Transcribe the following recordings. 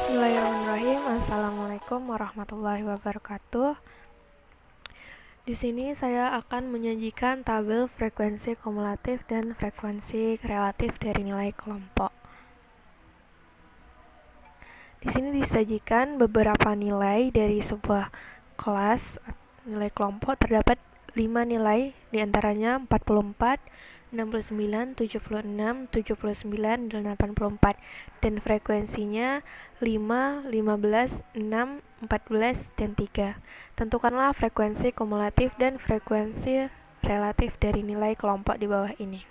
Bismillahirrahmanirrahim. Assalamualaikum warahmatullahi wabarakatuh. Di sini saya akan menyajikan tabel frekuensi kumulatif dan frekuensi relatif dari nilai kelompok. Di sini disajikan beberapa nilai dari sebuah kelas nilai kelompok. Terdapat 5 nilai, diantaranya 44, 69, 76, 79, dan 84, dan frekuensinya 5, 15, 6, 14, dan 3. Tentukanlah frekuensi kumulatif dan frekuensi relatif dari nilai kelompok di bawah ini.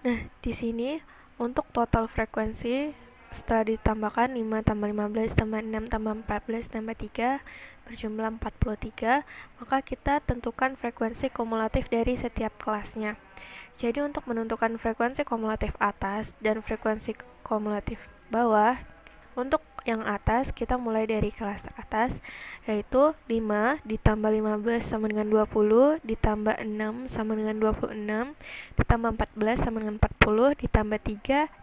Nah, di sini untuk total frekuensi setelah ditambahkan 5 tambah 15 tambah 6 tambah 14 tambah 3 berjumlah 43, maka kita tentukan frekuensi kumulatif dari setiap kelasnya. Jadi untuk menentukan frekuensi kumulatif atas dan frekuensi kumulatif bawah, untuk yang atas kita mulai dari kelas atas, yaitu 5 ditambah 15 sama dengan 20, ditambah 6 sama dengan 26, ditambah 14 sama dengan 40, ditambah 3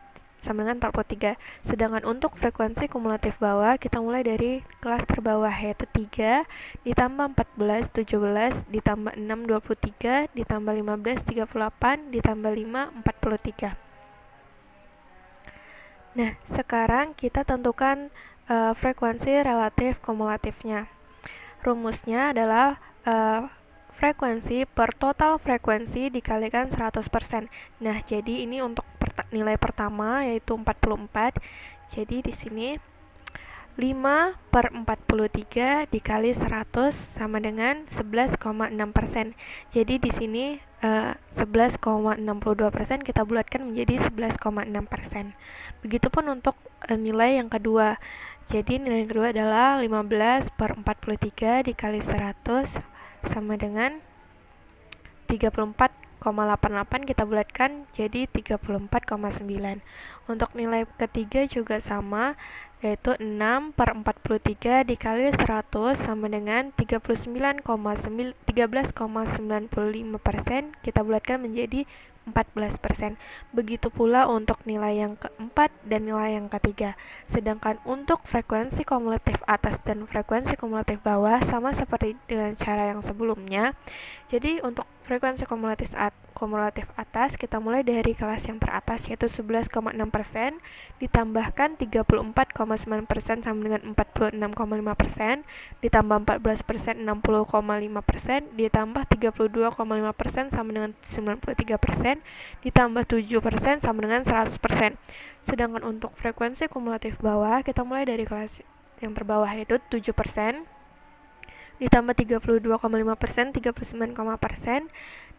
sama dengan 43. Sedangkan untuk frekuensi kumulatif bawah, kita mulai dari kelas terbawah, yaitu 3 ditambah 14 17, ditambah 6 23, ditambah 15 38, ditambah 5 43. Nah, sekarang kita tentukan frekuensi relatif kumulatifnya. Rumusnya adalah frekuensi per total frekuensi dikalikan 100%. Nah, jadi ini untuk nilai pertama yaitu 44. Jadi di sini 5 per 43 dikali 100 sama dengan 11,6%. Jadi di sini 11,62% kita bulatkan menjadi 11,6%. Begitupun untuk nilai yang kedua. Jadi nilai yang kedua adalah 15 per 43 dikali 100 sama dengan 34,88, kita bulatkan jadi 34,9. Untuk nilai ketiga juga sama, yaitu 6 per 43 dikali 100 sama dengan 13,95%, kita bulatkan menjadi 14%. Begitu pula untuk nilai yang keempat dan nilai yang ketiga. Sedangkan untuk frekuensi kumulatif atas dan frekuensi kumulatif bawah sama seperti dengan cara yang sebelumnya. Jadi untuk frekuensi kumulatif atas kita mulai dari kelas yang teratas, yaitu 11,6%, ditambahkan 34,9% sama dengan 46,5%, ditambah 14% 60,5%, ditambah 32,5% sama dengan 93%, ditambah 7% sama dengan 100%. Sedangkan untuk frekuensi kumulatif bawah kita mulai dari kelas yang terbawah, yaitu 7%, ditambah 32,5%, 39,5%,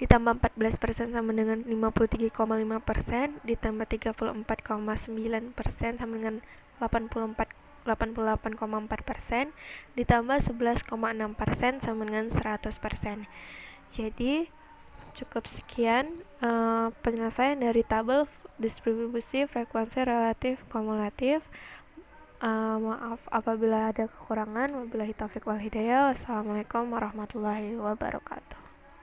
ditambah 14% sama dengan 53,5%, ditambah 34,9% sama dengan 88,4%, ditambah 11,6% sama dengan 100%. Jadi cukup sekian penyelesaian dari tabel distribusi frekuensi relatif kumulatif. Maaf apabila ada kekurangan. Wabillahi taufiq wal hidayah. Wassalamualaikum warahmatullahi wabarakatuh.